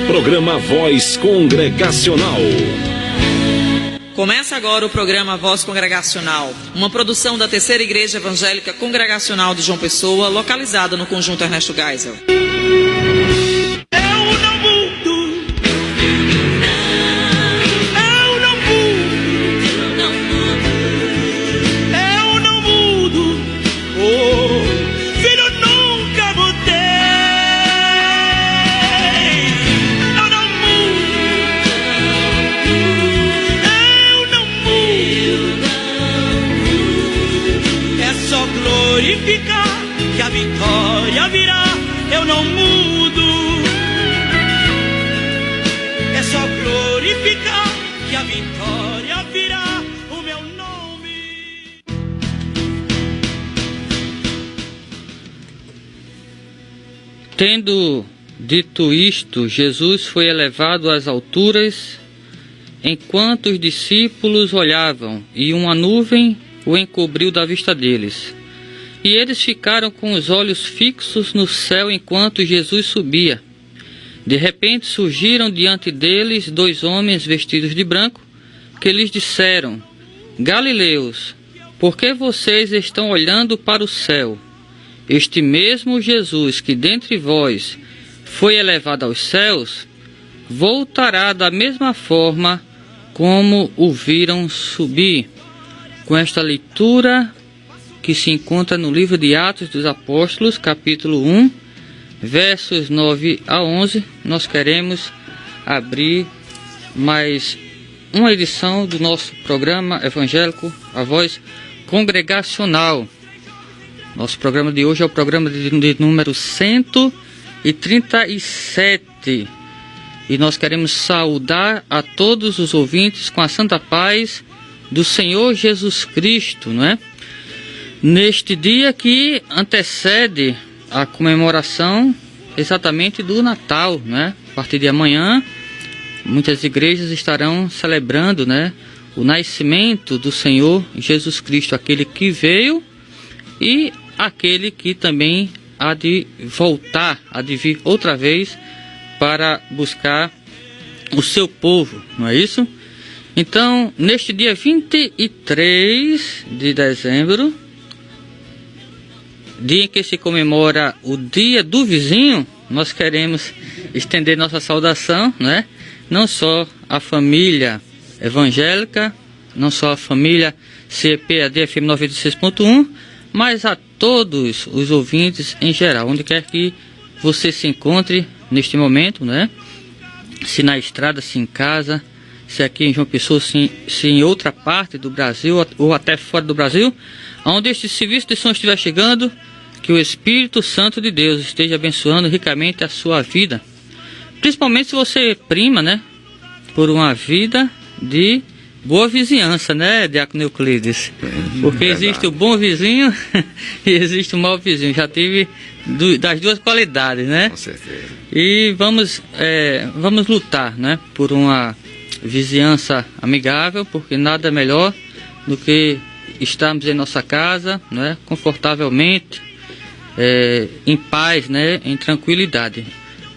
Programa Voz Congregacional. Começa agora o programa Voz Congregacional, uma produção da Terceira Igreja Evangélica Congregacional de João Pessoa, localizada no Conjunto Ernesto Geisel. Que a vitória virá, eu não mudo. É só glorificar que a vitória virá, o meu nome. Tendo dito isto, Jesus foi elevado às alturas, enquanto os discípulos olhavam, e uma nuvem o encobriu da vista deles. E eles ficaram com os olhos fixos no céu enquanto Jesus subia. De repente surgiram diante deles 2 homens vestidos de branco, que lhes disseram: Galileus, por que vocês estão olhando para o céu? Este mesmo Jesus que dentre vós foi elevado aos céus, voltará da mesma forma como o viram subir. Com esta leitura que se encontra no livro de Atos dos Apóstolos, capítulo 1, versos 9 a 11, nós queremos abrir mais uma edição do nosso programa evangélico, a Voz Congregacional. Nosso programa de hoje é o programa de número 137. E nós queremos saudar a todos os ouvintes com a santa paz do Senhor Jesus Cristo, não é? Neste dia que antecede a comemoração exatamente do Natal, né? A partir de amanhã, muitas igrejas estarão celebrando, né, o nascimento do Senhor Jesus Cristo, aquele que veio e aquele que também há de voltar, há de vir outra vez para buscar o seu povo, não é isso? Então, neste dia 23 de dezembro, dia em que se comemora o Dia do Vizinho, nós queremos estender nossa saudação, né? Não só à família evangélica, não só à família CEPAD FM 96.1, mas a todos os ouvintes em geral, onde quer que você se encontre neste momento, né? Se na estrada, se em casa, se aqui em João Pessoa, se em outra parte do Brasil ou até fora do Brasil, onde este serviço de som estiver chegando, que o Espírito Santo de Deus esteja abençoando ricamente a sua vida. Principalmente se você prima, né, por uma vida de boa vizinhança, né, Diácono Euclides? Porque existe o bom vizinho e existe o mau vizinho. Já tive das duas qualidades, né? Com certeza. E vamos lutar, né, por uma vizinhança amigável, porque nada melhor do que estarmos em nossa casa, né, confortavelmente, em paz, né, em tranquilidade.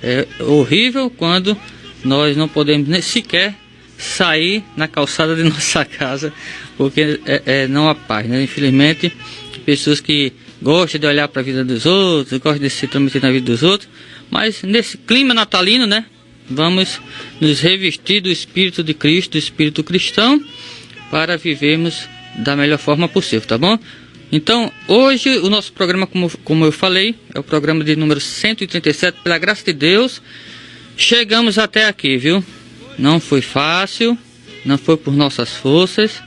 É horrível quando nós não podemos nem sequer sair na calçada de nossa casa, porque não há paz, né? Infelizmente, pessoas que gostam de olhar para a vida dos outros, gostam de se transmitir na vida dos outros, mas nesse clima natalino, né, vamos nos revestir do Espírito de Cristo, do Espírito cristão, para vivermos da melhor forma possível, tá bom? Então, hoje o nosso programa, como eu falei, é o programa de número 137, pela graça de Deus, chegamos até aqui, viu? Não foi fácil, não foi por nossas forças,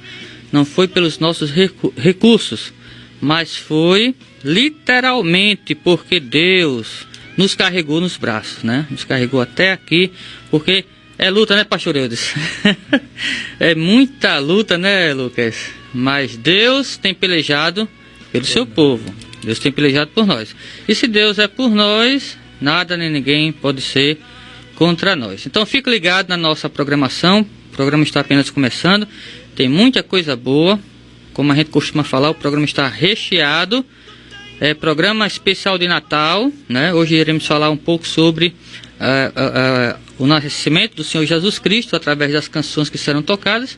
não foi pelos nossos recursos, mas foi literalmente porque Deus nos carregou nos braços, né? Nos carregou até aqui, porque é luta, né, Pastor Eudes? É muita luta, né, Lucas? Mas Deus tem pelejado pelo seu povo. Deus tem pelejado por nós. E se Deus é por nós, nada nem ninguém pode ser contra nós. Então fique ligado na nossa programação. O programa está apenas começando. Tem muita coisa boa. Como a gente costuma falar, o programa está recheado. É programa especial de Natal, né? Hoje iremos falar um pouco sobre o nascimento do Senhor Jesus Cristo através das canções que serão tocadas,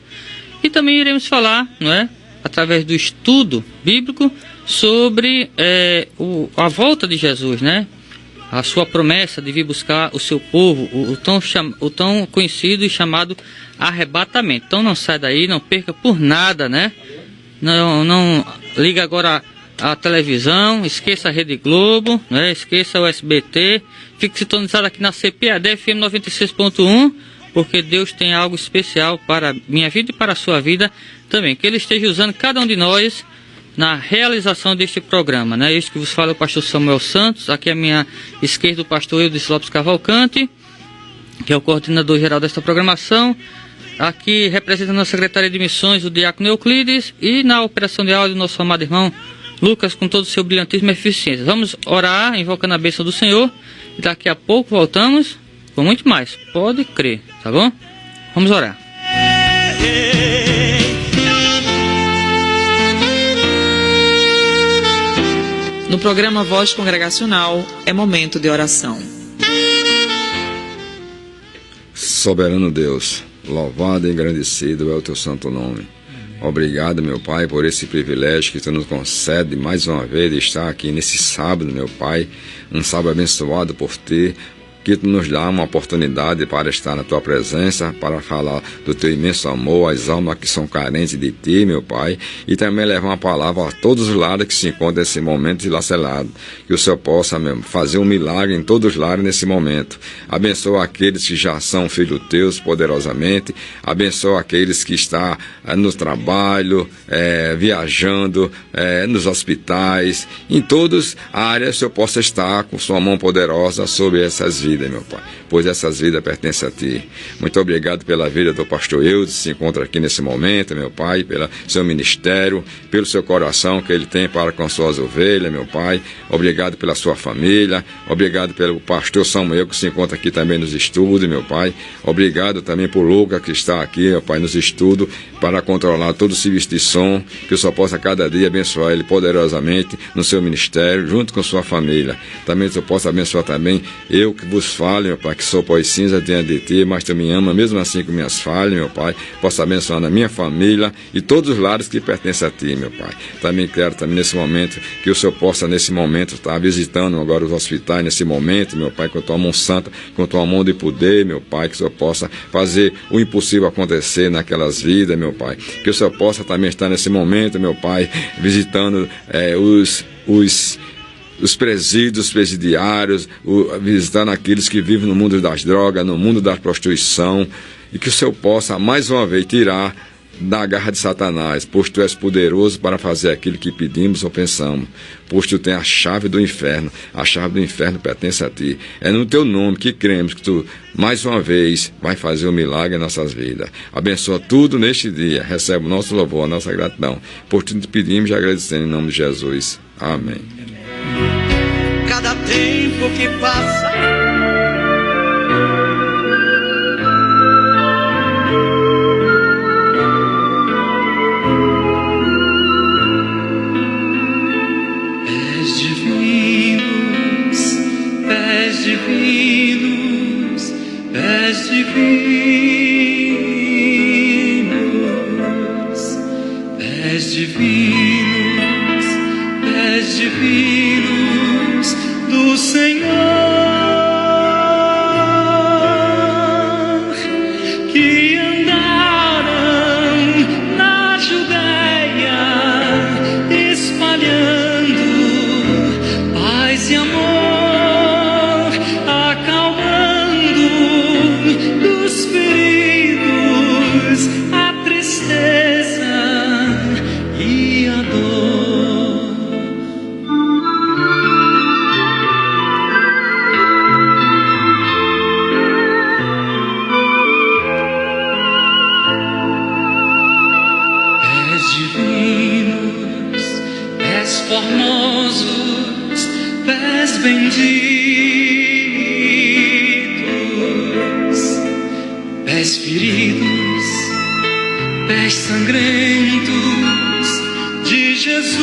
e também iremos falar, não é, através do estudo bíblico sobre a volta de Jesus, né? A sua promessa de vir buscar o seu povo, o tão conhecido e chamado arrebatamento. Então não sai daí, não perca por nada, né? Não liga agora a televisão, esqueça a Rede Globo, né? Esqueça o SBT, fique sintonizado aqui na CPAD FM 96.1, porque Deus tem algo especial para a minha vida e para a sua vida também. Que Ele esteja usando cada um de nós na realização deste programa, né? Este que vos fala é o pastor Samuel Santos, aqui à minha esquerda o pastor Eudes Lopes Cavalcante, que é o coordenador geral desta programação. Aqui representando a Secretaria de Missões, o diácono Euclides, e na operação de áudio, nosso amado irmão Lucas, com todo o seu brilhantismo e eficiência. Vamos orar, invocando a bênção do Senhor, e daqui a pouco voltamos com muito mais, pode crer, tá bom? Vamos orar. No programa Voz Congregacional, é momento de oração. Soberano Deus, louvado e engrandecido é o teu santo nome. Obrigado, meu Pai, por esse privilégio que tu nos concede mais uma vez de estar aqui nesse sábado, meu Pai, um sábado abençoado por ti, que tu nos dá uma oportunidade para estar na tua presença, para falar do teu imenso amor às almas que são carentes de ti, meu Pai, e também levar uma palavra a todos os lares que se encontram nesse momento dilacerado, que o Senhor possa mesmo fazer um milagre em todos os lares nesse momento. Abençoa aqueles que já são filhos teus poderosamente, abençoa aqueles que estão no trabalho, viajando, nos hospitais, em todas as áreas o Senhor possa estar com sua mão poderosa sobre essas vidas, meu Pai, pois essas vidas pertencem a Ti. Muito obrigado pela vida do pastor Eudes, que se encontra aqui nesse momento, meu Pai, pelo seu ministério, pelo seu coração que ele tem para com suas ovelhas, meu Pai. Obrigado pela sua família, obrigado pelo pastor Samuel, que se encontra aqui também nos estudos, meu Pai. Obrigado também por Lucas, que está aqui, meu Pai, nos estudos, para controlar todo o serviço de som, que o Senhor possa cada dia abençoar ele poderosamente no seu ministério, junto com sua família. Também o Senhor possa abençoar também eu que vos falo, meu Pai, que sou pó e cinza diante de Ti, mas Tu me ama mesmo assim com minhas falhas, meu Pai. Possa abençoar a minha família e todos os lares que pertencem a Ti, meu Pai. Também quero também nesse momento que o Senhor possa nesse momento estar visitando agora os hospitais, nesse momento, meu Pai, com a Tua mão santa, com a Tua mão de poder, meu Pai, que o Senhor possa fazer o impossível acontecer naquelas vidas, meu Pai. Que o Senhor possa também estar nesse momento, meu Pai, visitando os presídios, os presidiários, visitando aqueles que vivem no mundo das drogas, no mundo da prostituição, e que o Senhor possa, mais uma vez, tirar da garra de Satanás, pois Tu és poderoso para fazer aquilo que pedimos ou pensamos, pois Tu tens a chave do inferno pertence a Ti. É no Teu nome que cremos que Tu, mais uma vez, vai fazer um milagre em nossas vidas. Abençoa tudo neste dia, recebe o nosso louvor, a nossa gratidão, por Tu te pedimos e agradecemos em nome de Jesus. Amém. Cada tempo que passa, pés divinos, pés divinos, pés divinos, pés divinos, pés divinos do Senhor, que andaram na Judéia, espalhando paz e amor, acalmando dos feridos a tristeza e a dor. Formosos, pés benditos, pés feridos, pés sangrentos de Jesus,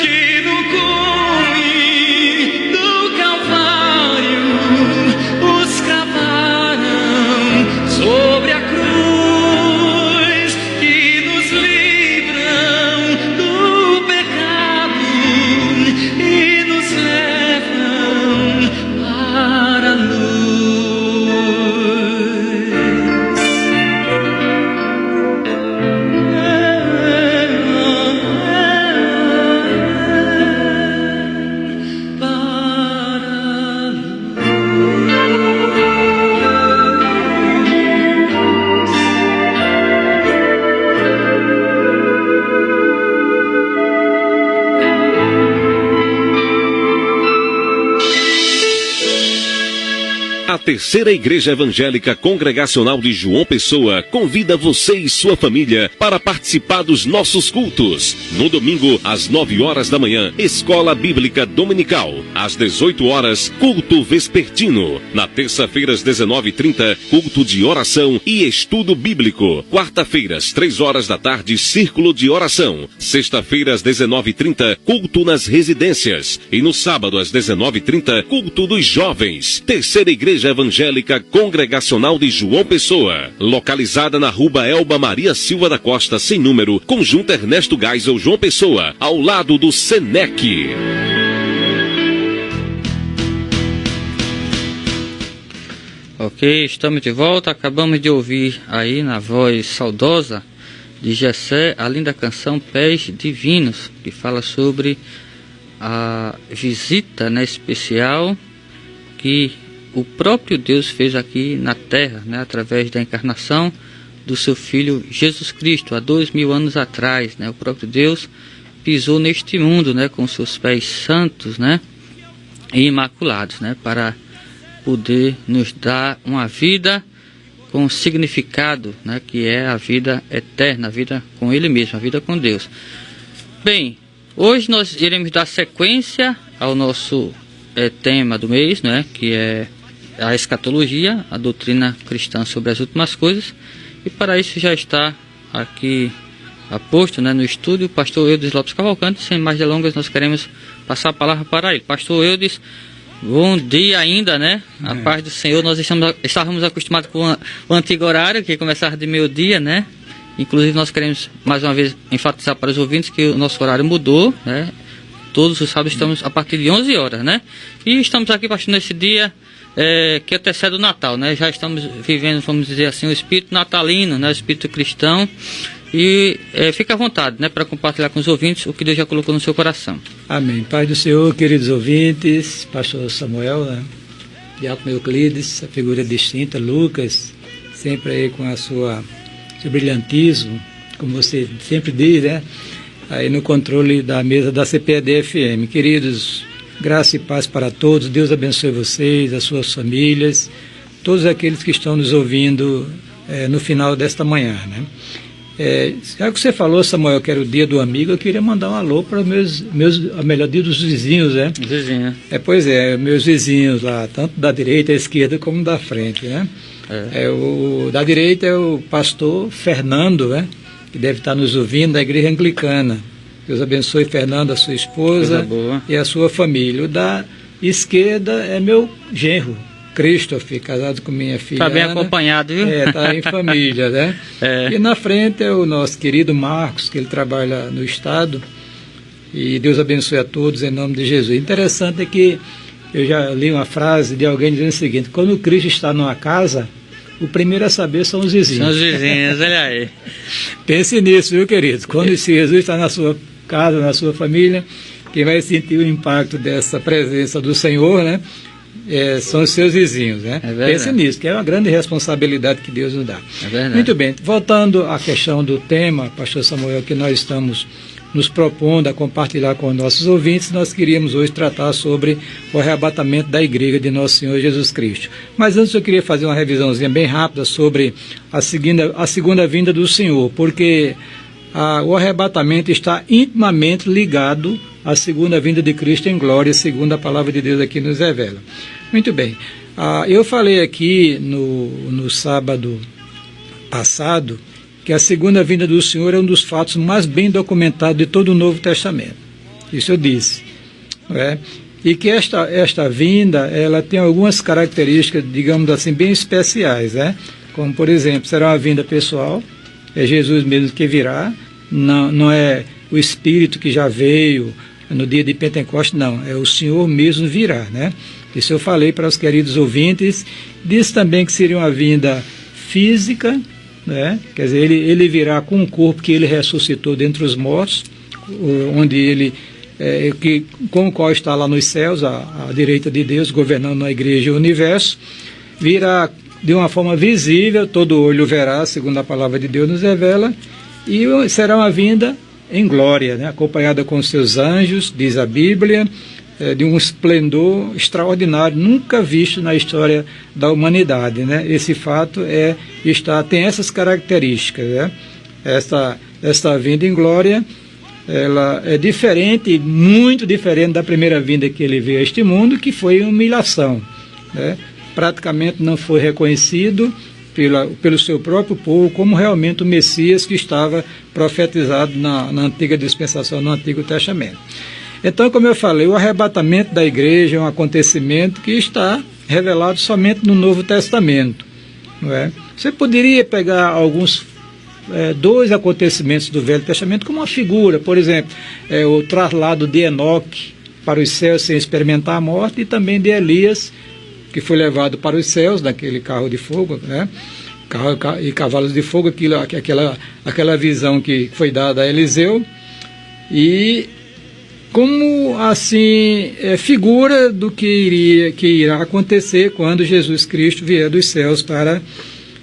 que no cume do A Terceira Igreja Evangélica Congregacional de João Pessoa convida você e sua família para participar dos nossos cultos. No domingo, às 9 horas da manhã, Escola Bíblica Dominical. Às 18 horas, culto vespertino. Na terça-feira, às 19h30, culto de oração e estudo bíblico. Quarta-feira, às 3 horas da tarde, círculo de oração. Sexta-feira, às 19h30, culto nas residências. E no sábado, às 19h30, culto dos jovens. Terceira Igreja Evangélica Congregacional de João Pessoa, localizada na Rua Elba Maria Silva da Costa, sem número, Conjunto Ernesto Geisel, João Pessoa, ao lado do Senec. Ok, estamos de volta. Acabamos de ouvir aí na voz saudosa de Gessé a linda canção Pés Divinos, que fala sobre a visita, né, especial que o próprio Deus fez aqui na Terra, né, através da encarnação do seu Filho Jesus Cristo, há 2000 anos atrás, né, o próprio Deus pisou neste mundo, né, com seus pés santos, né, e imaculados, né, para poder nos dar uma vida com significado, né, que é a vida eterna, a vida com Ele mesmo, a vida com Deus. Bem, hoje nós iremos dar sequência ao nosso tema do mês, né, que é a escatologia, a doutrina cristã sobre as últimas coisas, e para isso já está aqui aposto, né, no estúdio o pastor Eudes Lopes Cavalcante. Sem mais delongas, nós queremos passar a palavra para ele. Pastor Eudes, bom dia ainda, né? A paz do Senhor. Nós estávamos acostumados com o antigo horário, que começava de meio-dia, né? Inclusive nós queremos mais uma vez enfatizar para os ouvintes que o nosso horário mudou, né? Todos os sábados estamos a partir de 11 horas, né? E estamos aqui, pastor, nesse dia que antecede o Natal, né? Já estamos vivendo, vamos dizer assim, o espírito natalino, né? O espírito cristão. E fica à vontade, né? Para compartilhar com os ouvintes o que Deus já colocou no seu coração. Amém. Paz do Senhor, queridos ouvintes, pastor Samuel, né? Diácono Euclides, a figura distinta, Lucas, sempre aí com seu brilhantismo, como você sempre diz, né? Aí no controle da mesa da CPAD-FM. Queridos, graça e paz para todos. Deus abençoe vocês, as suas famílias, todos aqueles que estão nos ouvindo no final desta manhã, né? Já que você falou, Samuel, que era o dia do amigo, eu queria mandar um alô para a melhor dia dos vizinhos, né? Vizinho. Pois é, meus vizinhos lá, tanto da direita, à esquerda, como da frente, né? O da direita é o pastor Fernando, né? Que deve estar nos ouvindo, da igreja anglicana. Deus abençoe Fernando, a sua esposa e a sua família. O da esquerda é meu genro, Christopher, casado com minha filha. Está bem Ana. Acompanhado, viu? Está em família, né? E na frente é o nosso querido Marcos, que ele trabalha no Estado. E Deus abençoe a todos em nome de Jesus. Interessante é que eu já li uma frase de alguém dizendo o seguinte: quando Cristo está numa casa, o primeiro a saber são os vizinhos. São os vizinhos, olha aí. Pense nisso, viu, querido? Quando esse Jesus está na sua casa, na sua família, quem vai sentir o impacto dessa presença do Senhor, né? São os seus vizinhos, né? Pense nisso, que é uma grande responsabilidade que Deus nos dá. É verdade. Muito bem, voltando à questão do tema, pastor Samuel, que nós estamos nos propondo a compartilhar com nossos ouvintes, nós queríamos hoje tratar sobre o arrebatamento da igreja de Nosso Senhor Jesus Cristo. Mas antes eu queria fazer uma revisãozinha bem rápida sobre a segunda vinda do Senhor, porque o arrebatamento está intimamente ligado à segunda vinda de Cristo em glória, segundo a palavra de Deus aqui nos revela. Muito bem, eu falei aqui no sábado passado que a segunda vinda do Senhor é um dos fatos mais bem documentados de todo o Novo Testamento. Isso eu disse. Não é? E que esta vinda, ela tem algumas características, digamos assim, bem especiais, né? Como, por exemplo, será uma vinda pessoal, é Jesus mesmo que virá, não é o Espírito que já veio no dia de Pentecostes, não, é o Senhor mesmo virá, né? Isso eu falei para os queridos ouvintes. Disse também que seria uma vinda física, né? Quer dizer, ele virá com um corpo que ele ressuscitou dentre os mortos, onde ele, com o qual está lá nos céus, à direita de Deus, governando a igreja e o universo. Virá de uma forma visível, todo olho verá, segundo a palavra de Deus nos revela, e será uma vinda em glória, né? Acompanhada com seus anjos, diz a Bíblia, de um esplendor extraordinário, nunca visto na história da humanidade, né? Esse fato tem essas características, né? Esta vinda em glória, ela é diferente, muito diferente da primeira vinda que ele veio a este mundo, que foi humilhação, né? Praticamente não foi reconhecido pelo seu próprio povo como realmente o Messias que estava profetizado na antiga dispensação, no Antigo Testamento. Então, como eu falei, o arrebatamento da igreja é um acontecimento que está revelado somente no Novo Testamento, não é? Você poderia pegar dois acontecimentos do Velho Testamento como uma figura, por exemplo, o traslado de Enoque para os céus sem experimentar a morte, e também de Elias, que foi levado para os céus naquele carro de fogo, né? Carro e cavalos de fogo, aquela visão que foi dada a Eliseu, e como assim figura do que irá acontecer quando Jesus Cristo vier dos céus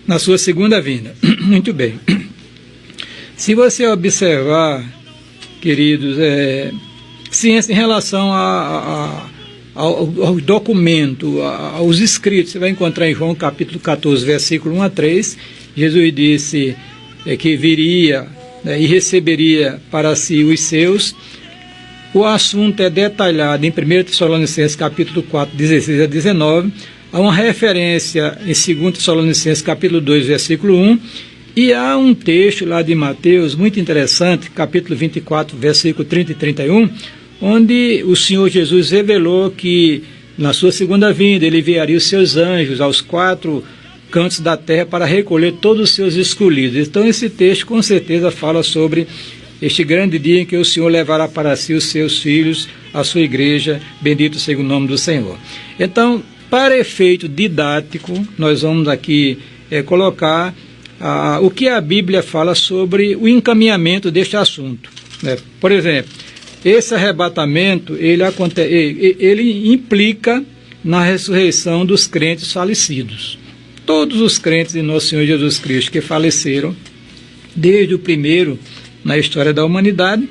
na sua segunda vinda. Muito bem. Se você observar, queridos, ciência em relação ao documento, aos escritos, você vai encontrar em João capítulo 14, versículo 1 a 3, Jesus disse que viria, né, e receberia para si os seus. O assunto é detalhado em 1 Tessalonicenses capítulo 4, 16 a 19, há uma referência em 2 Tessalonicenses capítulo 2, versículo 1, e há um texto lá de Mateus muito interessante, capítulo 24, versículo 30 e 31, onde o Senhor Jesus revelou que na sua segunda vinda ele enviaria os seus anjos aos 4 cantos da terra para recolher todos os seus escolhidos. Então esse texto com certeza fala sobre este grande dia em que o Senhor levará para si os seus filhos, a sua igreja, bendito seja o nome do Senhor. Então, para efeito didático, nós vamos aqui colocar o que a Bíblia fala sobre o encaminhamento deste assunto, né? Por exemplo, esse arrebatamento, ele implica na ressurreição dos crentes falecidos. Todos os crentes de nosso Senhor Jesus Cristo que faleceram, desde o primeiro na história da humanidade,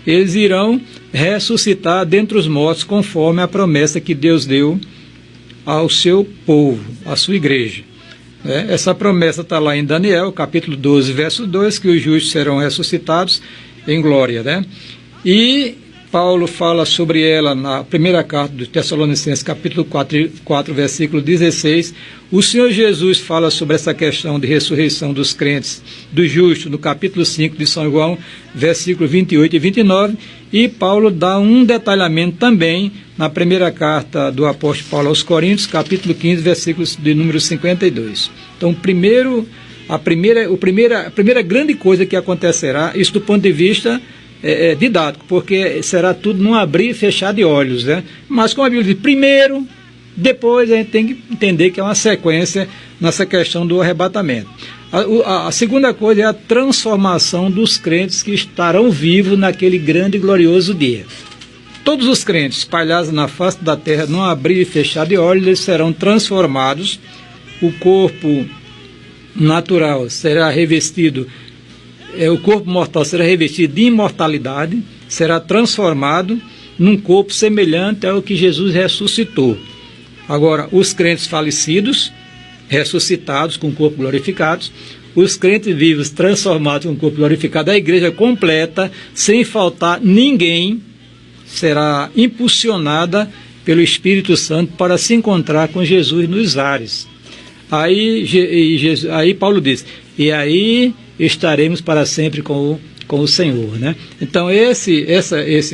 eles irão ressuscitar dentre os mortos conforme a promessa que Deus deu ao seu povo, à sua igreja. Essa promessa está lá em Daniel, capítulo 12, verso 2, que os justos serão ressuscitados em glória, né? E Paulo fala sobre ela na primeira carta dos Tessalonicenses, capítulo 4, versículo 16. O Senhor Jesus fala sobre essa questão de ressurreição dos crentes, dos justos, no capítulo 5 de São João, versículo 28 e 29. E Paulo dá um detalhamento também na primeira carta do apóstolo Paulo aos Coríntios, capítulo 15, versículos de número 52. Então, a primeira grande coisa que acontecerá, isso do ponto de vista didático, porque será tudo num abrir e fechar de olhos, né? Mas como a Bíblia diz, primeiro, depois a gente tem que entender que é uma sequência nessa questão do arrebatamento. A segunda coisa é a transformação dos crentes que estarão vivos naquele grande e glorioso dia. Todos os crentes espalhados na face da terra, num abrir e fechar de olhos, eles serão transformados, o corpo natural será revestido, o corpo mortal será revestido de imortalidade, será transformado num corpo semelhante ao que Jesus ressuscitou. Agora, os crentes falecidos, ressuscitados com o corpo glorificados, os crentes vivos transformados com o corpo glorificado, a igreja completa, sem faltar ninguém, será impulsionada pelo Espírito Santo para se encontrar com Jesus nos ares. Aí Paulo diz, e aí estaremos para sempre com o Senhor, né? Então esse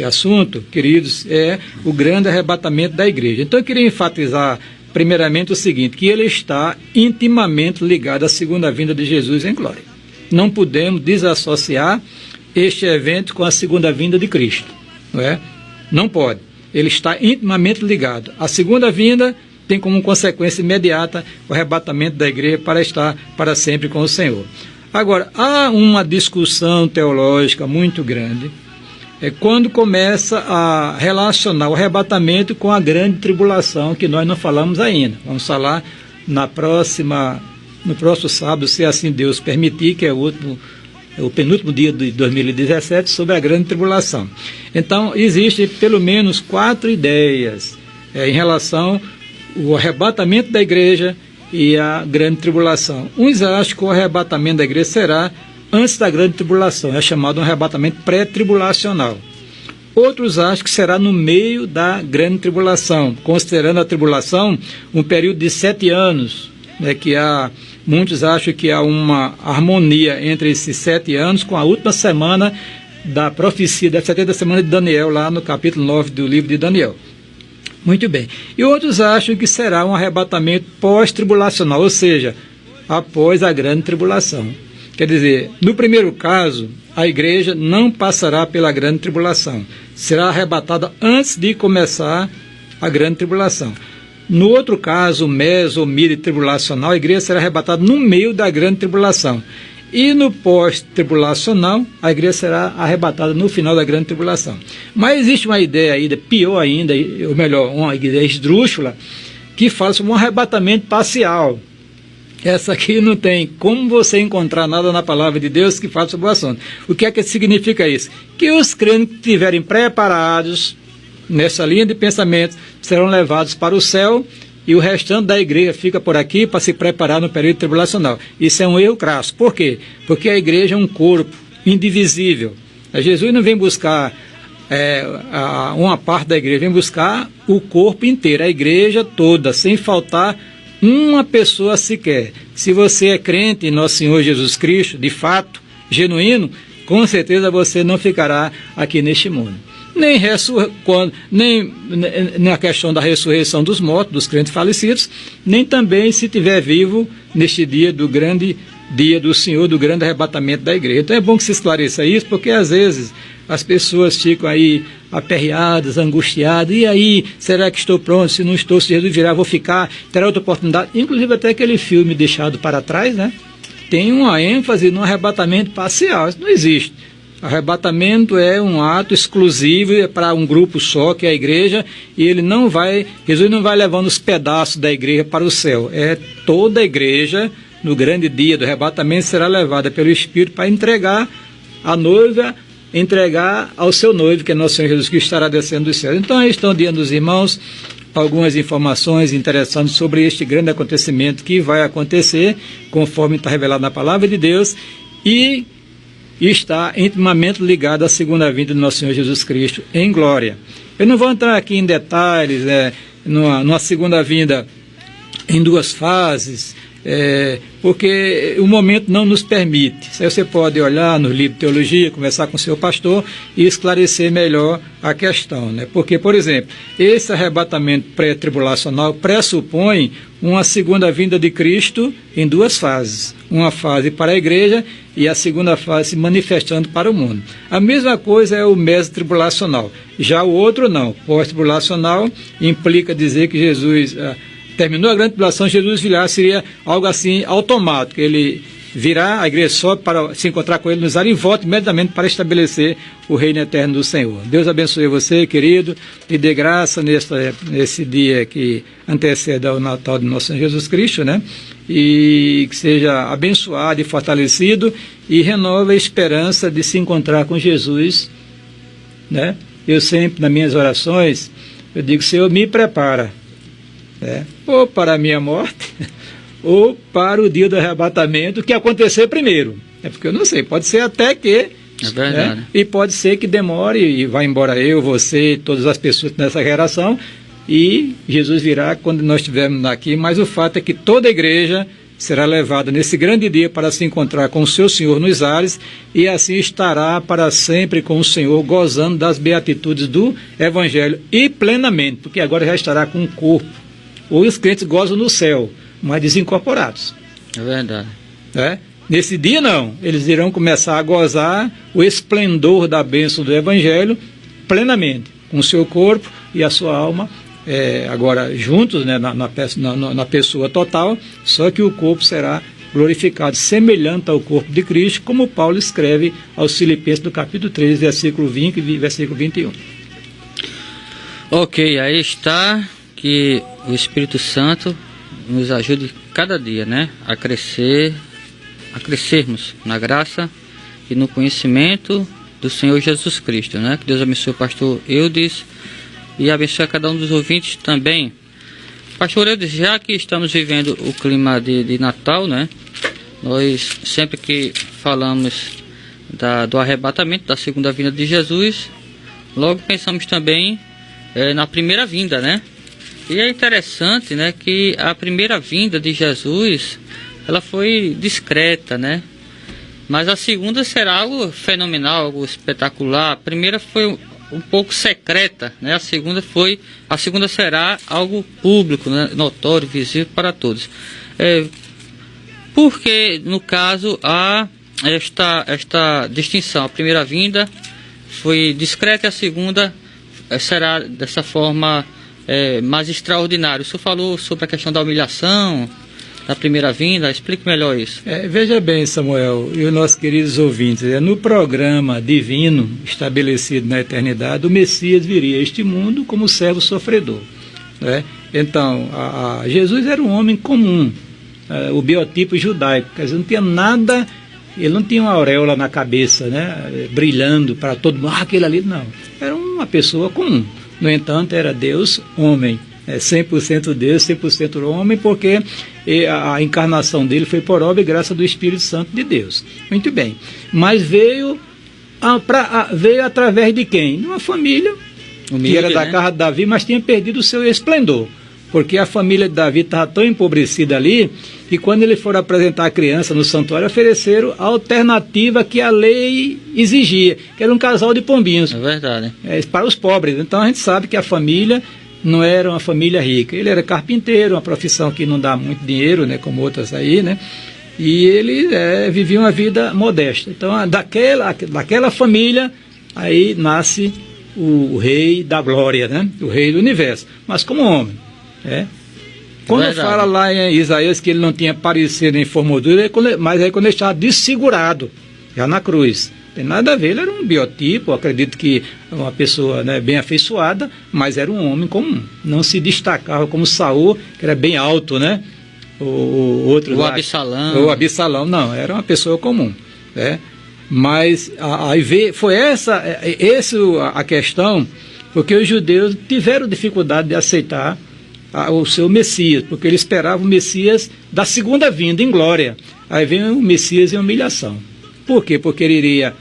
assunto, queridos, é o grande arrebatamento da igreja. Então eu queria enfatizar primeiramente o seguinte, que ele está intimamente ligado à segunda vinda de Jesus em glória. Não podemos desassociar este evento com a segunda vinda de Cristo, não é? Não pode. Ele está intimamente ligado. A segunda vinda tem como consequência imediata o arrebatamento da igreja para estar para sempre com o Senhor. Agora, há uma discussão teológica muito grande quando começa a relacionar o arrebatamento com a grande tribulação, que nós não falamos ainda. Vamos falar no próximo sábado, se assim Deus permitir, que é o último o penúltimo dia de 2017, sobre a grande tribulação. Então, existem pelo menos 4 ideias em relação ao arrebatamento da igreja e a grande tribulação. Uns acham que o arrebatamento da igreja será antes da grande tribulação, é chamado um arrebatamento pré-tribulacional. Outros acham que será no meio da grande tribulação, considerando a tribulação um período de 7 anos, muitos acham que há uma harmonia entre esses 7 anos com a última semana da profecia, da 70ª semana de Daniel, lá no capítulo 9 do livro de Daniel. Muito bem. E outros acham que será um arrebatamento pós-tribulacional, ou seja, após a grande tribulação. Quer dizer, no primeiro caso, a igreja não passará pela grande tribulação. Será arrebatada antes de começar a grande tribulação. No outro caso, meso, mid tribulacional, a igreja será arrebatada no meio da grande tribulação. E no pós-tribulacional, a igreja será arrebatada no final da grande tribulação. Mas existe uma ideia ainda, pior ainda, ou melhor, uma ideia esdrúxula, que fala sobre um arrebatamento parcial. Essa aqui não tem como você encontrar nada na palavra de Deus que fala sobre o assunto. O que é que significa isso? Que os crentes que estiverem preparados nessa linha de pensamento serão levados para o céu, e o restante da igreja fica por aqui para se preparar no período tribulacional. Isso é um erro crasso. Por quê? Porque a igreja é um corpo indivisível. Jesus não vem buscar uma parte da igreja, vem buscar o corpo inteiro, a igreja toda, sem faltar uma pessoa sequer. Se você é crente em Nosso Senhor Jesus Cristo, de fato, genuíno, com certeza você não ficará aqui neste mundo. Nem na questão da ressurreição dos mortos, dos crentes falecidos, nem também se estiver vivo neste dia do grande dia do Senhor, do grande arrebatamento da igreja. Então é bom que se esclareça isso, porque às vezes as pessoas ficam aí aperreadas, angustiadas, e aí, será que estou pronto? Se não estou, se Jesus virar, vou ficar, terá outra oportunidade. Inclusive até aquele filme Deixado para Trás, né? Tem uma ênfase no arrebatamento parcial. Isso não existe. Arrebatamento é um ato exclusivo para um grupo só, que é a igreja, e Jesus não vai levando os pedaços da igreja para o céu. É toda a igreja, no grande dia do arrebatamento, será levada pelo Espírito para entregar a noiva, entregar ao seu noivo, que é nosso Senhor Jesus, que estará descendo dos céus. Então, aí estão diante dos irmãos algumas informações interessantes sobre este grande acontecimento que vai acontecer, conforme está revelado na palavra de Deus, e está intimamente ligado à segunda vinda do nosso Senhor Jesus Cristo em glória. Eu não vou entrar aqui em detalhes, numa segunda vinda em 2 fases, porque o momento não nos permite. Você pode olhar no livro de teologia, conversar com o seu pastor e esclarecer melhor a questão, né? Porque, por exemplo, esse arrebatamento pré-tribulacional pressupõe uma segunda vinda de Cristo em 2 fases. Uma fase para a igreja e a segunda fase se manifestando para o mundo. A mesma coisa é o meso-tribulacional. Já o outro não. Pós-tribulacional implica dizer que Jesus terminou a grande tribulação, Jesus virá, seria algo assim automático. Ele virá, a igreja sobe para se encontrar com ele nos ares e volta imediatamente para estabelecer o reino eterno do Senhor. Deus abençoe você, querido, e dê graça nesse dia que antecede ao Natal de nosso Senhor Jesus Cristo, né? E que seja abençoado e fortalecido e renova a esperança de se encontrar com Jesus, né? Eu sempre, nas minhas orações, eu digo: Senhor, me prepara, ou para a minha morte, ou para o dia do arrebatamento, que acontecer primeiro. Porque eu não sei, pode ser até que... É verdade. E pode ser que demore e vá embora eu, você, todas as pessoas nessa geração, e Jesus virá quando nós estivermos aqui. Mas o fato é que toda a igreja será levada nesse grande dia para se encontrar com o seu Senhor nos ares, e assim estará para sempre com o Senhor, gozando das beatitudes do Evangelho, e plenamente, porque agora já estará com o corpo. Ou os crentes gozam no céu, mas desincorporados. É verdade. Nesse dia não, eles irão começar a gozar o esplendor da bênção do Evangelho plenamente, com o seu corpo e a sua alma, agora juntos, né, na pessoa total, só que o corpo será glorificado, semelhante ao corpo de Cristo, como Paulo escreve aos Filipenses no capítulo 3, versículo 20 e versículo 21. Ok, aí está, que o Espírito Santo nos ajude cada dia, né, a crescermos na graça e no conhecimento do Senhor Jesus Cristo, né? Que Deus abençoe o pastor Eudes e abençoe a cada um dos ouvintes também. Pastor Eudes, já que estamos vivendo o clima de Natal, né? Nós sempre que falamos do arrebatamento, da segunda vinda de Jesus, logo pensamos também na primeira vinda, né? E é interessante, né, que a primeira vinda de Jesus, ela foi discreta, né? Mas a segunda será algo fenomenal, algo espetacular. A primeira foi um pouco secreta, né? A segunda será algo público, né? Notório, visível para todos. Porque, no caso, há esta distinção. A primeira vinda foi discreta e a segunda será dessa forma mais extraordinária. O senhor falou sobre a questão da humilhação da primeira vinda, explique melhor isso. Veja bem, Samuel e os nossos queridos ouvintes, no programa divino estabelecido na eternidade, o Messias viria a este mundo como servo sofredor, né? Então, Jesus era um homem comum, o biotipo judaico, quer dizer, não tinha nada, ele não tinha uma auréola na cabeça, né, brilhando para todo mundo, aquele ali, não, era uma pessoa comum. No entanto, era Deus, homem, 100% Deus, 100% homem, porque a encarnação dele foi por obra e graça do Espírito Santo de Deus. Muito bem. Mas veio através de quem? De uma família humilde, que era da casa de Davi, mas tinha perdido o seu esplendor. Porque a família de Davi estava tão empobrecida ali, que quando ele for apresentar a criança no santuário, ofereceram a alternativa que a lei exigia, que era um casal de pombinhos. É verdade. Para os pobres. Então a gente sabe que a família não era uma família rica. Ele era carpinteiro, uma profissão que não dá muito dinheiro, né, como outras aí, né? E ele vivia uma vida modesta. Então, daquela família, aí nasce o rei da glória, né? O rei do universo, mas como homem. Quando fala lá em Isaías que ele não tinha parecer nem formosura, mas aí quando ele estava desfigurado, já na cruz. Tem nada a ver, ele era um biotipo, acredito que uma pessoa, né, bem afeiçoada, mas era um homem comum. Não se destacava como Saul, que era bem alto, né? O Absalão. O Absalão, não, era uma pessoa comum, né? Mas aí foi essa a questão, porque os judeus tiveram dificuldade de aceitar o seu Messias, porque ele esperava o Messias da segunda vinda em glória. Aí vem o Messias em humilhação. Por quê? Porque ele iria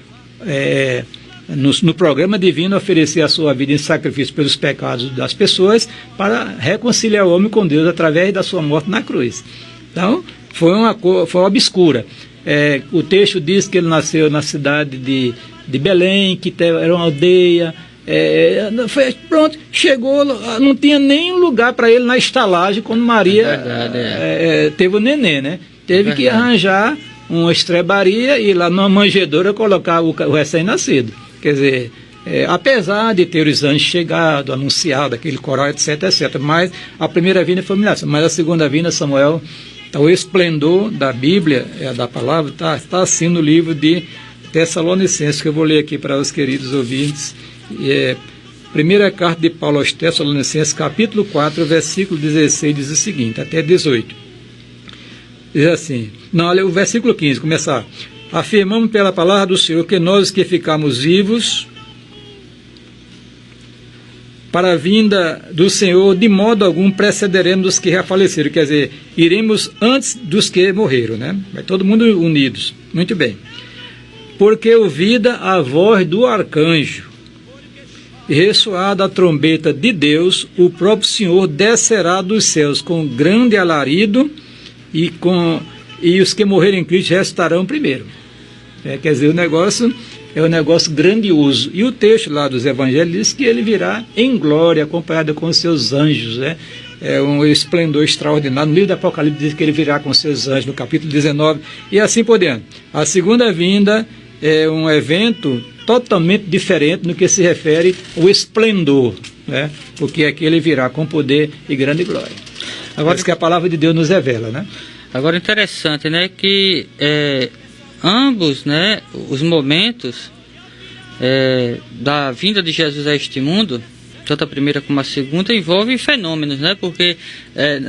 no programa divino oferecer a sua vida em sacrifício pelos pecados das pessoas para reconciliar o homem com Deus através da sua morte na cruz. Então foi uma obscura. O texto diz que ele nasceu na cidade de Belém, que era uma aldeia. Pronto, chegou, não tinha nem lugar para ele na estalagem quando Maria teve o neném, né? Teve que arranjar uma estrebaria e lá numa manjedoura colocar o recém-nascido. Quer dizer, apesar de ter os anjos chegado, anunciado, aquele coral, etc, etc, mas a primeira vinda foi humilhação, mas a segunda vinda, Samuel, o esplendor da Bíblia, da palavra, está assim no livro de Tessalonicenses, que eu vou ler aqui para os queridos ouvintes. Primeira carta de Paulo aos Tessalonicenses, capítulo 4, versículo 16, diz o seguinte, até 18. Diz assim, olha o versículo 15, começar. Afirmamos pela palavra do Senhor que nós que ficamos vivos para a vinda do Senhor, de modo algum precederemos dos que já faleceram, quer dizer, iremos antes dos que morreram, né? Vai todo mundo unidos. Muito bem. Porque ouvida a voz do arcanjo e ressoada a trombeta de Deus, o próprio Senhor descerá dos céus com grande alarido e os que morrerem em Cristo restarão primeiro. Quer dizer, o negócio é um negócio grandioso. E o texto lá dos evangelhos diz que ele virá em glória, acompanhado com os seus anjos, né? É um esplendor extraordinário. No livro do Apocalipse diz que ele virá com seus anjos, no capítulo 19, e assim por diante. A segunda vinda é um evento totalmente diferente no que se refere ao esplendor, né? Porque aqui ele virá com poder e grande glória. Agora, isso que a palavra de Deus nos revela, né? Agora, interessante, né, que ambos, né, os momentos da vinda de Jesus a este mundo, tanto a primeira como a segunda, envolve fenômenos, né? Porque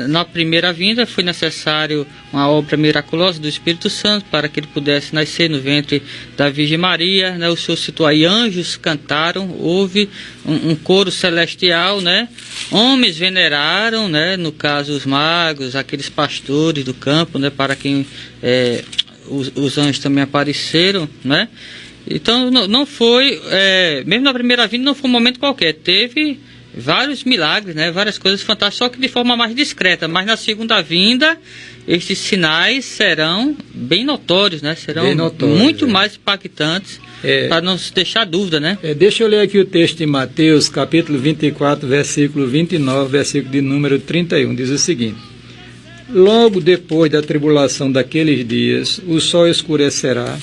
na primeira vinda foi necessário uma obra miraculosa do Espírito Santo para que ele pudesse nascer no ventre da Virgem Maria, né? O Senhor citou aí, anjos cantaram, houve um coro celestial, né? Homens veneraram, né? No caso os magos, aqueles pastores do campo, né? Para quem os anjos também apareceram, né? Então não foi, mesmo na primeira vinda não foi um momento qualquer, teve vários milagres, né, várias coisas fantásticas, só que de forma mais discreta, mas na segunda vinda estes sinais serão bem notórios, né, serão muito mais impactantes, para não se deixar dúvida, né. Deixa eu ler aqui o texto de Mateus, capítulo 24, versículo 29, versículo de número 31, diz o seguinte: logo depois da tribulação daqueles dias, o sol escurecerá,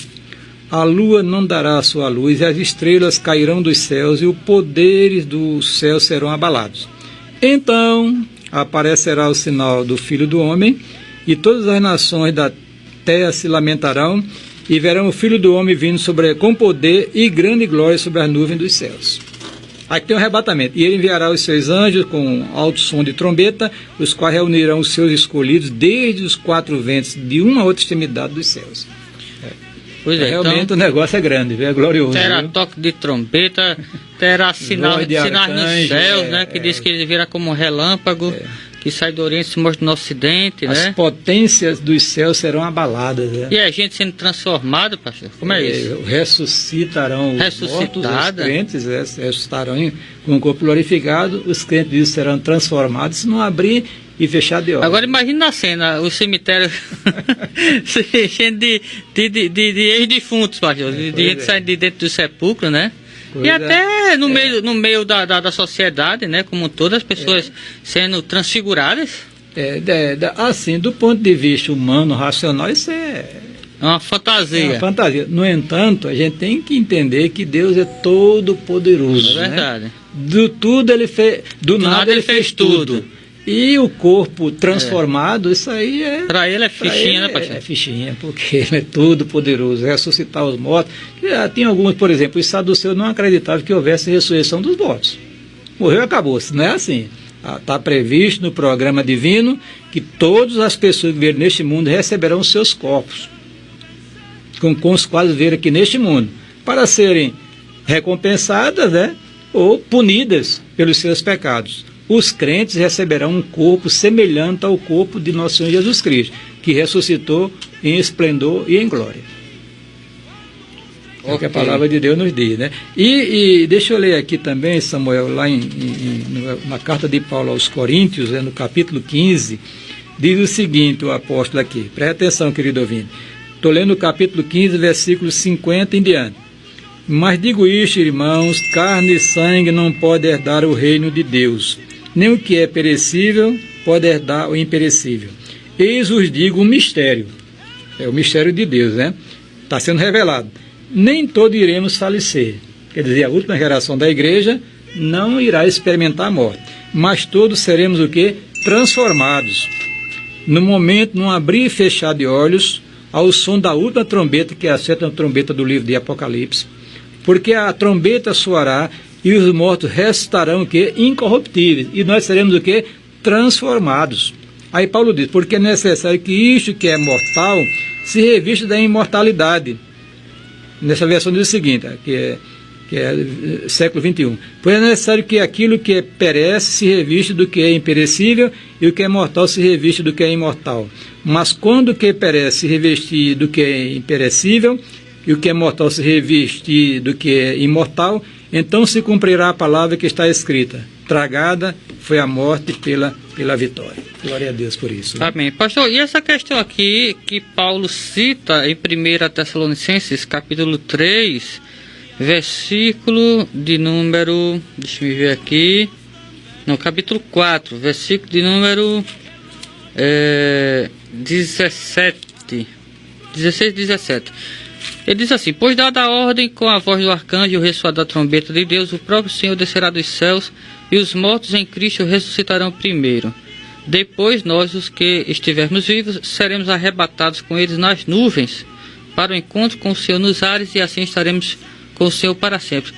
a lua não dará a sua luz, e as estrelas cairão dos céus, e os poderes do céu serão abalados. Então aparecerá o sinal do Filho do Homem, e todas as nações da terra se lamentarão, e verão o Filho do Homem vindo com poder e grande glória sobre as nuvens dos céus. Aqui tem um arrebatamento. E ele enviará os seus anjos com alto som de trombeta, os quais reunirão os seus escolhidos desde os quatro ventos, de uma a outra extremidade dos céus. Pois realmente então, o negócio é grande, é glorioso. Terá viu? toque de trombeta, terá sinais nos céus, né? Que diz que ele virá como um relâmpago, que sai do Oriente e se mostra no Ocidente, As né? potências dos céus serão abaladas. Né? E a gente sendo transformado, pastor, como é isso? Ressuscitarão os mortos, os crentes ressuscitarão com o corpo glorificado, os crentes serão transformados, se não abrir e fechar de olhos. Agora imagina a cena, o cemitério cheio de ex-defuntos, pastor, de gente saindo de dentro do sepulcro, né? E até no meio da sociedade, né? Como todas as pessoas sendo transfiguradas. Assim, do ponto de vista humano, racional, isso é uma fantasia. Uma fantasia. No entanto, a gente tem que entender que Deus é todo poderoso. É verdade. Né? Do nada ele fez tudo. E o corpo transformado, isso aí para ele é fichinha, né, pastor? É fichinha, porque ele é todo poderoso, ressuscitar os mortos. Tem alguns, por exemplo, os saduceus não acreditavam que houvesse ressurreição dos mortos. Morreu e acabou-se, não é assim. Está previsto no programa divino que todas as pessoas que viverem neste mundo receberão os seus corpos, com os quais viveram aqui neste mundo, para serem recompensadas, né, ou punidas pelos seus pecados. Os crentes receberão um corpo semelhante ao corpo de nosso Senhor Jesus Cristo, que ressuscitou em esplendor e em glória. É o que a palavra de Deus nos diz, né? E deixa eu ler aqui também, Samuel, lá na carta de Paulo aos Coríntios, no capítulo 15, diz o seguinte, o apóstolo aqui, presta atenção, querido ouvinte, estou lendo o capítulo 15, versículo 50 em diante. Mas digo isto, irmãos, carne e sangue não podem herdar o reino de Deus, nem o que é perecível pode herdar o imperecível. Eis vos digo um mistério, é o mistério de Deus, né? Está sendo revelado. Nem todos iremos falecer, quer dizer, a última geração da igreja não irá experimentar a morte, mas todos seremos o quê? Transformados. No momento, num abrir e fechar de olhos, ao som da última trombeta, que é a sétima trombeta do livro de Apocalipse, porque a trombeta soará e os mortos restarão o quê? Incorruptíveis, e nós seremos o quê? Transformados. Aí Paulo diz, porque é necessário que isto que é mortal se revista da imortalidade. Nessa versão diz o seguinte, que é século 21. Pois é necessário que aquilo que perece se reviste do que é imperecível, e o que é mortal se reviste do que é imortal. Mas quando o que perece se revestir do que é imperecível, e o que é mortal se revestir do que é imortal, então se cumprirá a palavra que está escrita: tragada foi a morte pela vitória. Glória a Deus por isso. Né? Amém. Pastor, e essa questão aqui que Paulo cita em 1 Tessalonicenses, capítulo 3, versículo de número, deixa eu ver aqui, no capítulo 4, versículo de número 16 e 17. Ele diz assim: pois dada a ordem com a voz do arcanjo e o ressoar da trombeta de Deus, o próprio Senhor descerá dos céus, e os mortos em Cristo ressuscitarão primeiro. Depois nós, os que estivermos vivos, seremos arrebatados com eles nas nuvens, para o encontro com o Senhor nos ares, e assim estaremos com o Senhor para sempre.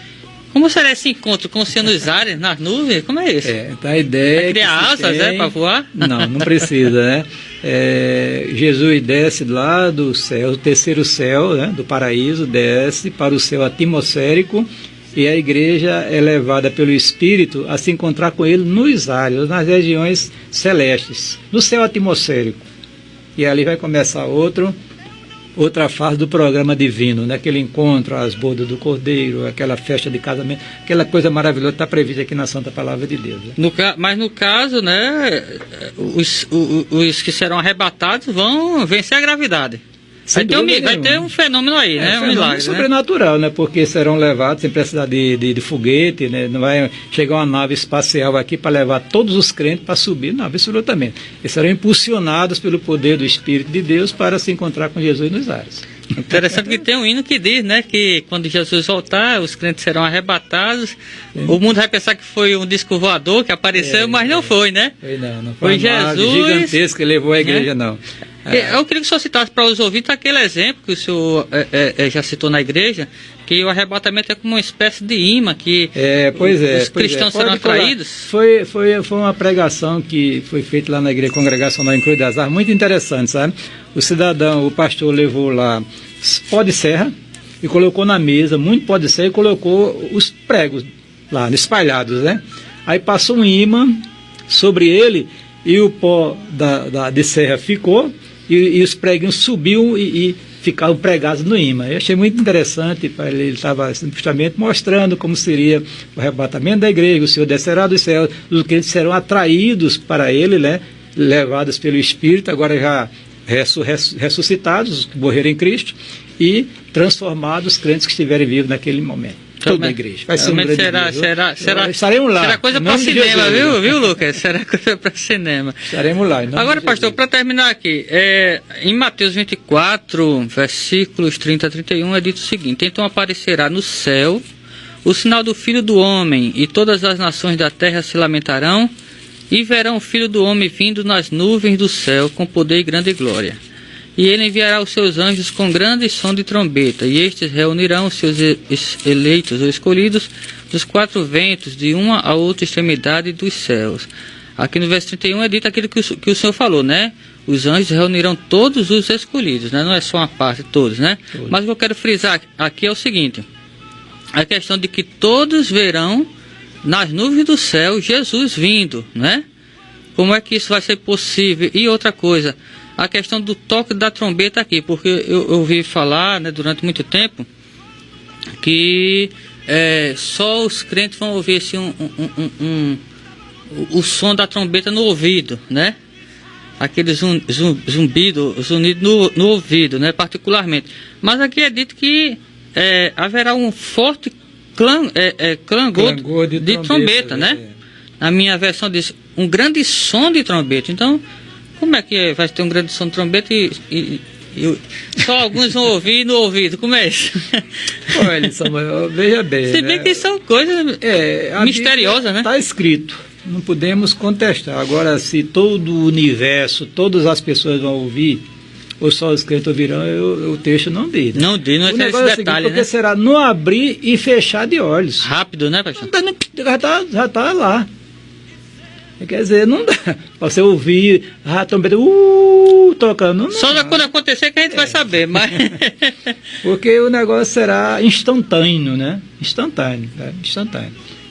Como será esse encontro com o Senhor nos ares, nas nuvens? Como é isso? Então a ideia Vai criar asas, para voar? Não precisa, né? Jesus desce lá do céu, do terceiro céu, né, do paraíso, desce para o céu atmosférico, e a igreja é levada pelo Espírito a se encontrar com ele nos ares, nas regiões celestes, no céu atmosférico. E ali vai começar outra fase do programa divino, né? Aquele encontro, as bodas do Cordeiro, aquela festa de casamento, aquela coisa maravilhosa que está prevista aqui na Santa Palavra de Deus. Né? Mas no caso, né, os que serão arrebatados vão vencer a gravidade. Vai ter um fenômeno aí, né? Um milagre, sobrenatural, né? Porque serão levados sem precisar de foguete, né? Não vai chegar uma nave espacial aqui para levar todos os crentes para subir, não, absolutamente. Eles serão impulsionados pelo poder do Espírito de Deus para se encontrar com Jesus nos ares. Interessante que tem um hino que diz, né, que quando Jesus voltar, os crentes serão arrebatados. O mundo vai pensar que foi um disco voador que apareceu, mas não foi, né? Não foi Jesus gigantesco que levou a igreja, não. Eu queria que o senhor citasse para os ouvintes aquele exemplo que o senhor já citou na igreja, que o arrebatamento é como uma espécie de imã, que os cristãos serão atraídos. Foi uma pregação que foi feita lá na igreja congregacional em Cruz das Armas, muito interessante, sabe? O pastor levou lá pó de serra e colocou na mesa, muito pó de serra, e colocou os pregos lá, espalhados, né? Aí passou um imã sobre ele e o pó de serra ficou, e os preguinhos subiam e ficavam pregados no imã. Eu achei muito interessante, ele estava justamente mostrando como seria o arrebatamento da igreja, o Senhor descerá dos céus, os que serão atraídos para ele, né, levados pelo Espírito, agora já ressuscitados, os que morreram em Cristo, e transformados os crentes que estiverem vivos naquele momento. Toda a igreja. Vai ser um grande estaremos lá. Será coisa para cinema, viu, Lucas? Será coisa para cinema. Estaremos lá. Agora, pastor, para terminar aqui, em Mateus 24, versículos 30 a 31, é dito o seguinte: então aparecerá no céu o sinal do Filho do Homem, e todas as nações da terra se lamentarão, e verão o Filho do Homem vindo nas nuvens do céu com poder e grande glória. E ele enviará os seus anjos com grande som de trombeta, e estes reunirão os seus eleitos ou escolhidos dos quatro ventos, de uma a outra extremidade dos céus. Aqui no verso 31 é dito aquilo que o Senhor falou, né? Os anjos reunirão todos os escolhidos, né? Não é só uma parte, todos, né? Todos. Mas o que eu quero frisar aqui é o seguinte: a questão de que todos verão nas nuvens do céu Jesus vindo, né? Como é que isso vai ser possível? E outra coisa, a questão do toque da trombeta aqui, porque eu ouvi falar, né, durante muito tempo que só os crentes vão ouvir assim, o som da trombeta no ouvido, né? Aquele zumbido no ouvido, né, particularmente. Mas aqui é dito que haverá um forte clangor de trombeta, né? Na minha versão diz um grande som de trombeta. Então, como é que vai ter um grande som de trombeta e só alguns vão ouvir no ouvido? Como é isso? Olha, Samuel, veja bem. Se bem que são coisas misteriosas, né? Está escrito, não podemos contestar. Agora, se todo o universo, todas as pessoas vão ouvir, ou só os crentes ouvirão, o texto não diz. Né? Não diz, não é esse detalhe, porque né? será no abrir e fechar de olhos. Rápido, né, pastor? Já está lá. Quer dizer, não dá para você ouvir a trombeta tocando. Só quando acontecer que a gente vai saber, mas... Porque o negócio será instantâneo, né? Instantâneo.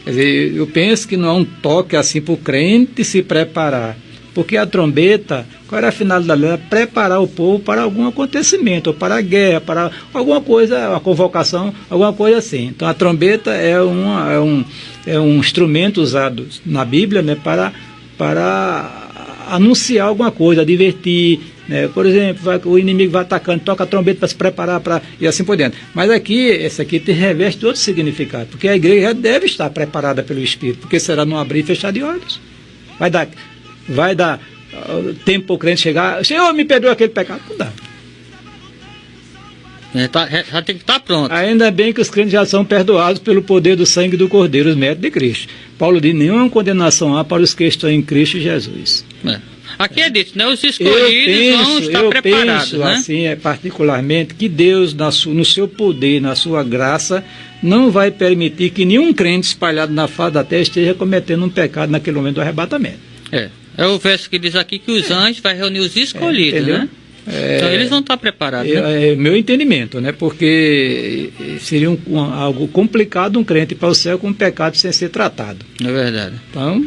Quer dizer, eu penso que não é um toque assim para o crente se preparar. Porque a trombeta, qual era a finalidade dela? Preparar o povo para algum acontecimento, ou para a guerra, para alguma coisa, uma convocação, alguma coisa assim. Então a trombeta é um instrumento usado na Bíblia, né, para anunciar alguma coisa, advertir, né? Por exemplo, o inimigo vai atacando, toca a trombeta para se preparar, e assim por diante. Mas esse aqui reveste outro significado, porque a igreja deve estar preparada pelo Espírito, porque será não abrir e fechar de olhos. Vai dar tempo para o crente chegar, Senhor, me perdoa aquele pecado. Não dá. Já tem que estar pronto. Ainda bem que os crentes já são perdoados pelo poder do sangue do Cordeiro, os méritos de Cristo. Paulo diz: nenhuma condenação há para os que estão em Cristo Jesus. Aqui é dito, né? Os escolhidos vão estar preparados. Eu penso, assim, particularmente, que Deus, no seu poder, na sua graça, não vai permitir que nenhum crente espalhado na face da terra esteja cometendo um pecado naquele momento do arrebatamento. É o verso que diz aqui que os anjos vai reunir os escolhidos, né? Então eles vão estar preparados, né? É meu entendimento, né? Porque seria algo complicado um crente ir para o céu com um pecado sem ser tratado. É verdade. Então,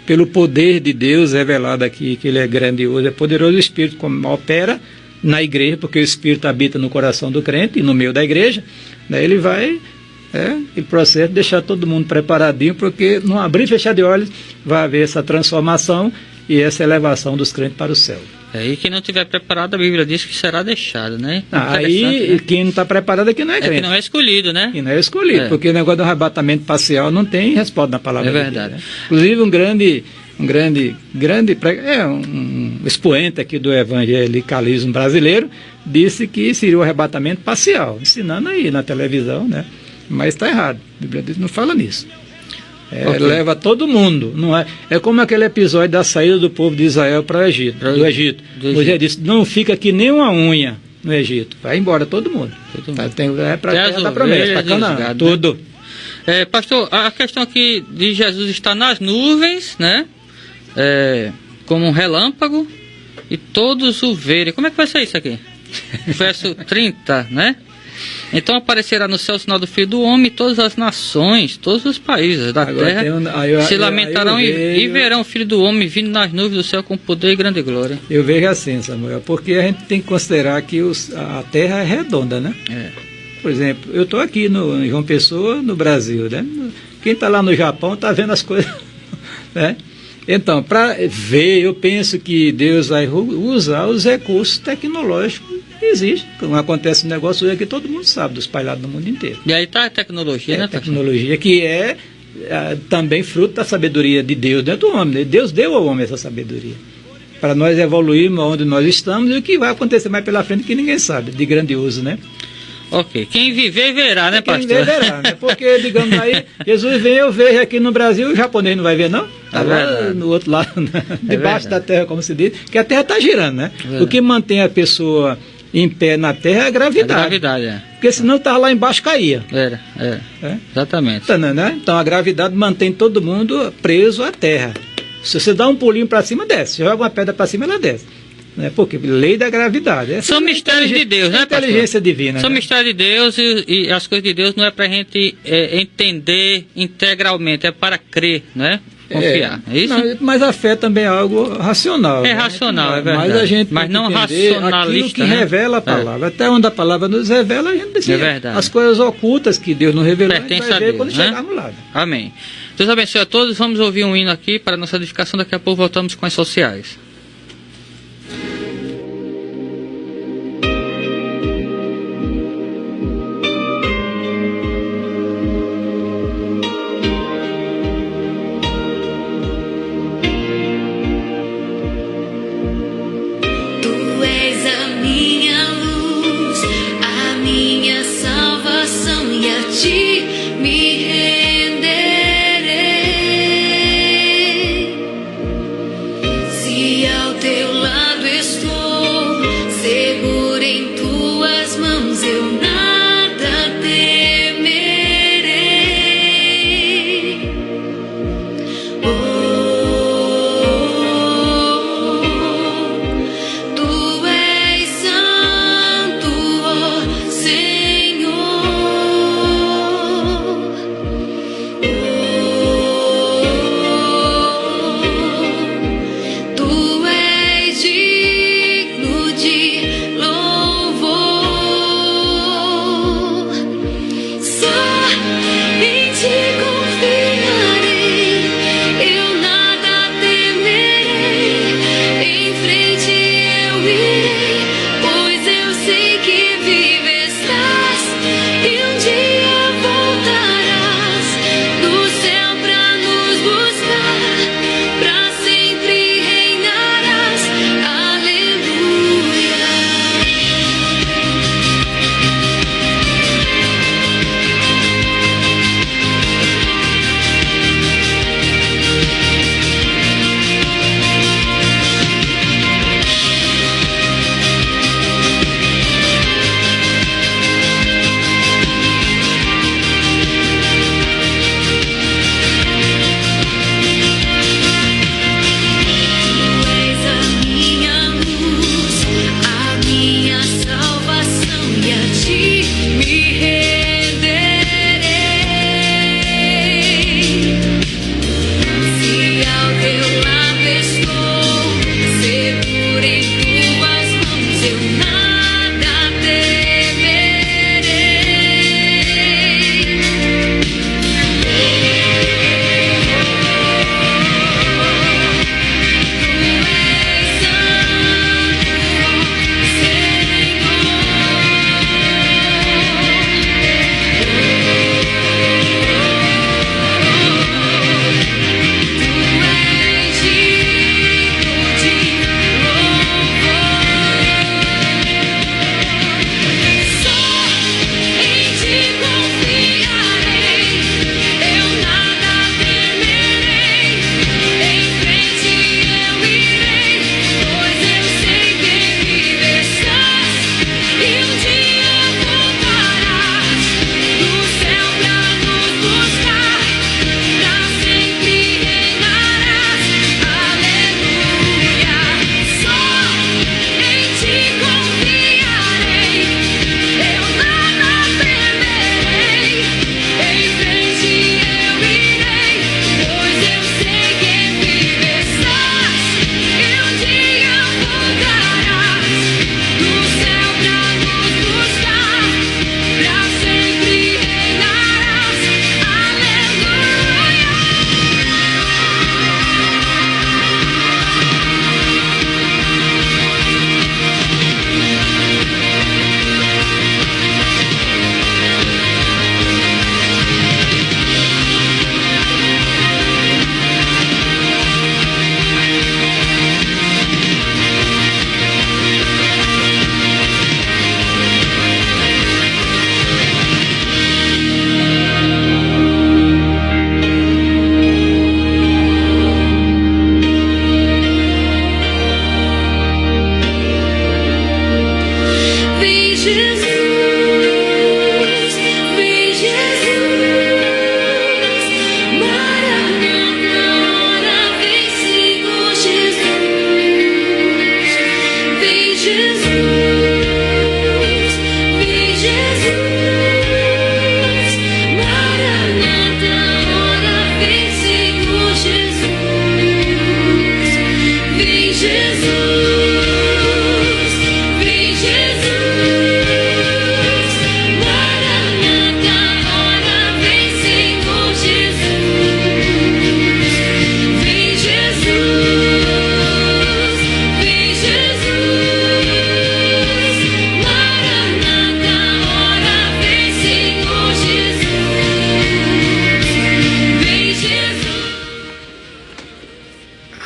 pelo poder de Deus revelado aqui, que ele é grandioso, é poderoso, o Espírito como opera na igreja, porque o Espírito habita no coração do crente e no meio da igreja, né? Ele vai, ele procede deixar todo mundo preparadinho, porque num abrir e fechar de olhos vai haver essa transformação e essa elevação dos crentes para o céu. E quem não estiver preparado, a Bíblia diz que será deixado, né? Aí, né? Quem não está preparado aqui não é crente. Que não é escolhido, né? Que não é escolhido, porque o negócio do arrebatamento parcial não tem resposta na palavra de Deus. É verdade. Inclusive, um grande expoente aqui do evangelicalismo brasileiro disse que seria o arrebatamento parcial, ensinando aí na televisão, né? Mas está errado. A Bíblia não fala nisso. Leva todo mundo, não é? É como aquele episódio da saída do povo de Israel para o Egito, do Egito. Moisés disse: não fica aqui nem uma unha no Egito, vai embora todo mundo. Para a terra da promessa, para Canaã, tudo. Pastor, a questão aqui de Jesus está nas nuvens, né? Como um relâmpago, e todos o verem. Como é que vai ser isso aqui? Verso 30, né? Então aparecerá no céu o sinal do Filho do Homem, e todas as nações, todos os países da terra se lamentarão e verão o Filho do Homem vindo nas nuvens do céu com poder e grande glória. Eu vejo assim, Samuel, porque a gente tem que considerar que a terra é redonda, né? Por exemplo, eu estou aqui em João Pessoa, no Brasil, né? Quem está lá no Japão está vendo as coisas, né? Então, para ver, eu penso que Deus vai usar os recursos tecnológicos que existem. Como acontece um negócio hoje que todo mundo sabe, dos espalhados no mundo inteiro. E aí está a tecnologia, né? Tecnologia que é também fruto da sabedoria de Deus dentro do homem. Deus deu ao homem essa sabedoria, para nós evoluirmos onde nós estamos, e o que vai acontecer mais pela frente que ninguém sabe, de grandioso, né? Ok, quem viver verá, né, pastor? Quem viver verá, né? Porque, digamos aí, Jesus vem, eu vejo aqui no Brasil, o japonês não vai ver, não? Está lá no outro lado, né? Debaixo da terra, como se diz, que a terra está girando, né? O que mantém a pessoa em pé na terra é a gravidade. A gravidade, Porque senão estava lá embaixo, caía. Exatamente. Então, né? Então a gravidade mantém todo mundo preso à terra. Se você dá um pulinho para cima, desce. Se joga uma pedra para cima, ela desce. Né? Porque lei da gravidade. São mistérios de Deus, né, pastor? Inteligência divina. São mistérios de Deus, e as coisas de Deus não é para a gente entender integralmente, é para crer, né? Confiar. É isso? Não, mas a fé também é algo racional. É racional, é verdade. Mas a gente não racionalista, aquilo que revela a palavra. Até onde a palavra nos revela, a gente precisa. É verdade. As coisas ocultas que Deus não revelou, pertence a gente vai ver quando chegarmos lá. Amém. Deus abençoe a todos. Vamos ouvir um hino aqui para nossa edificação. Daqui a pouco voltamos com as sociais. Me renderei. Se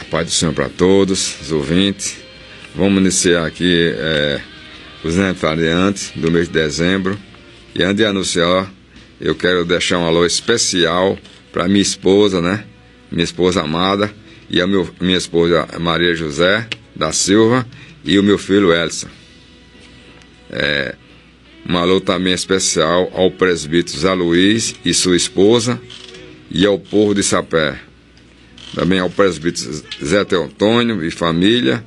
paz do Senhor para todos, os ouvintes. Vamos iniciar aqui os aniversariantes do mês de dezembro. E antes de anunciar, eu quero deixar um alô especial para minha esposa, né? Minha esposa amada, e a minha esposa Maria José da Silva e o meu filho Elson. Um alô também especial ao presbítero Zé Luiz e sua esposa e ao povo de Sapé. Também ao presbítero Zé Teotônio e família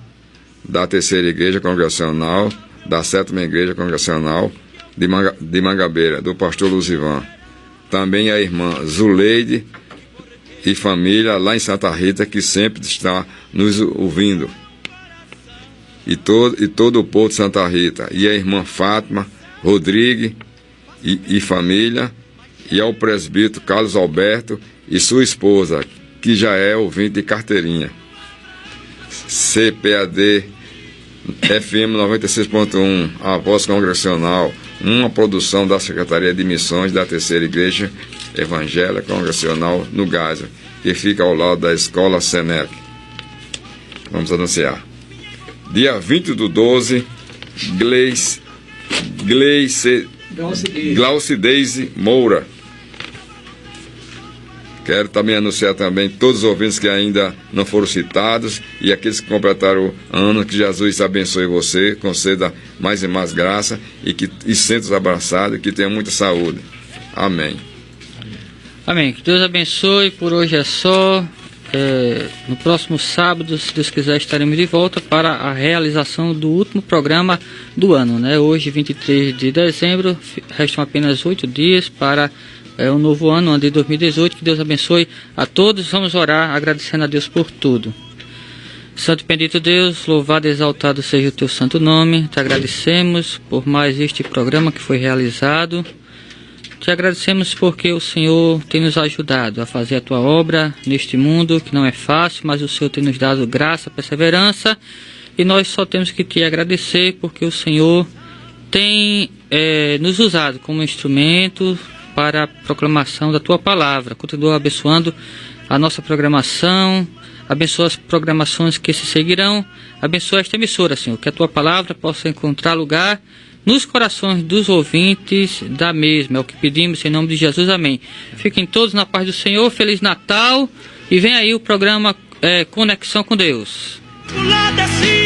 da Terceira Igreja Congregacional, da Sétima Igreja Congregacional de Mangabeira, do pastor Luzivan. Também a irmã Zuleide e família lá em Santa Rita, que sempre está nos ouvindo. E todo o povo de Santa Rita. E a irmã Fátima Rodrigues e família. E ao presbítero Carlos Alberto e sua esposa, que já é ouvinte de carteirinha. CPAD FM 96.1, a voz congregacional, uma produção da Secretaria de Missões da Terceira Igreja Evangélica Congregacional no Gásio, que fica ao lado da Escola Senec. Vamos anunciar. Dia 20/12, Glauci Deise Moura. Quero também anunciar também todos os ouvintes que ainda não foram citados e aqueles que completaram o ano, que Jesus abençoe você, conceda mais e mais graça e sinta-os abraçados e que tenha muita saúde. Amém. Amém. Que Deus abençoe. Por hoje é só. No próximo sábado, se Deus quiser, estaremos de volta para a realização do último programa do ano, né? Hoje, 23 de dezembro, restam apenas 8 dias para um novo ano de 2018. Que Deus abençoe a todos. Vamos orar agradecendo a Deus por tudo. Santo e bendito Deus, louvado e exaltado seja o teu santo nome. Te agradecemos por mais este programa que foi realizado. Te agradecemos porque o Senhor tem nos ajudado a fazer a tua obra neste mundo, que não é fácil, mas o Senhor tem nos dado graça, perseverança, e nós só temos que te agradecer porque o Senhor tem nos usado como instrumento para a proclamação da tua palavra. Continua abençoando a nossa programação, abençoa as programações que se seguirão, abençoa esta emissora, Senhor, que a tua palavra possa encontrar lugar nos corações dos ouvintes da mesma. É o que pedimos em nome de Jesus, amém. Fiquem todos na paz do Senhor, Feliz Natal, e vem aí o programa Conexão com Deus. Do lado assim